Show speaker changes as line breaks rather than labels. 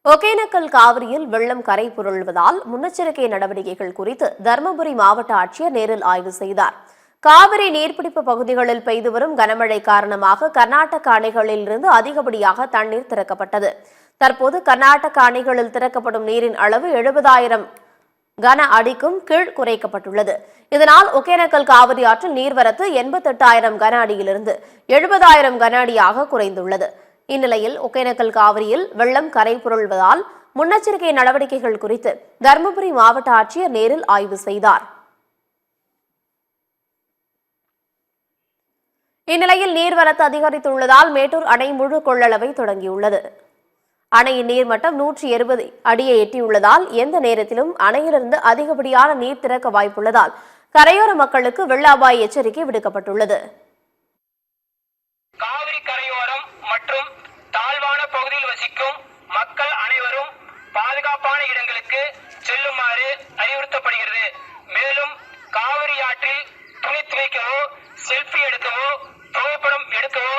ஒகேனக்கல் காவிரியில் வெள்ளம் கரை புரள்வதால் முன்னெச்சரிக்கை நடவடிக்கைகள் குறித்து தருமபுரி மாவட்ட ஆட்சியர் நேரில் ஆய்வு செய்தார். காவிரி நீர்பிடிப்பு பகுதிகளில் பெய்து வரும் கனமழை காரணமாக கர்நாடக அணைகளில் இருந்து அதிகப்படியாக தண்ணீர் திறக்கப்பட்டது. தற்போது கர்நாடக அணைகளில் திறக்கப்படும் நீரின் அளவு 70,000 கன அடிக்கும் கீழ் குறைக்கப்பட்டுள்ளது. இதனால் ஒகேனக்கல் காவிரி ஆற்றில் நீர்வரத்து 88,000 கன அடியிலிருந்து 70,000 கன அடியாக குறைந்துள்ளது. இந்நிலையில் ஒகேனக்கல் காவிரியில் வெள்ளம் கரை புரள்வதால் முன்னெச்சரிக்கை நடவடிக்கைகள் குறித்து தருமபுரி மாவட்ட ஆட்சியர் நேரில் ஆய்வு செய்தார். இந்நிலையில் நீர்வரத்து அதிகரித்துள்ளதால் மேட்டூர் அணை முழு கொள்ளளவை தொடங்கியுள்ளது. அணையின் நீர்மட்டம் 120 அடியை எட்டியுள்ளதால் எந்த நேரத்திலும் அணையிலிருந்து அதிகப்படியான நீர் திறக்க வாய்ப்புள்ளதால் கரையோர மக்களுக்கு வெள்ள அபாய எச்சரிக்கை விடுக்கப்பட்டுள்ளது.
காவிரி கரையோரம் மற்றும் தாழ்வான பகுதியில் வசிக்கும் மக்கள் அனைவரும் பாதுகாப்பான இடங்களுக்கு செல்லுமாறு அறிவுறுத்தப்படுகிறது. மேலும் காவிரி ஆற்றில் துணி துவைக்கவோ, செல்ஃபி எடுக்கவோ, புகைப்படம் எடுக்கவோ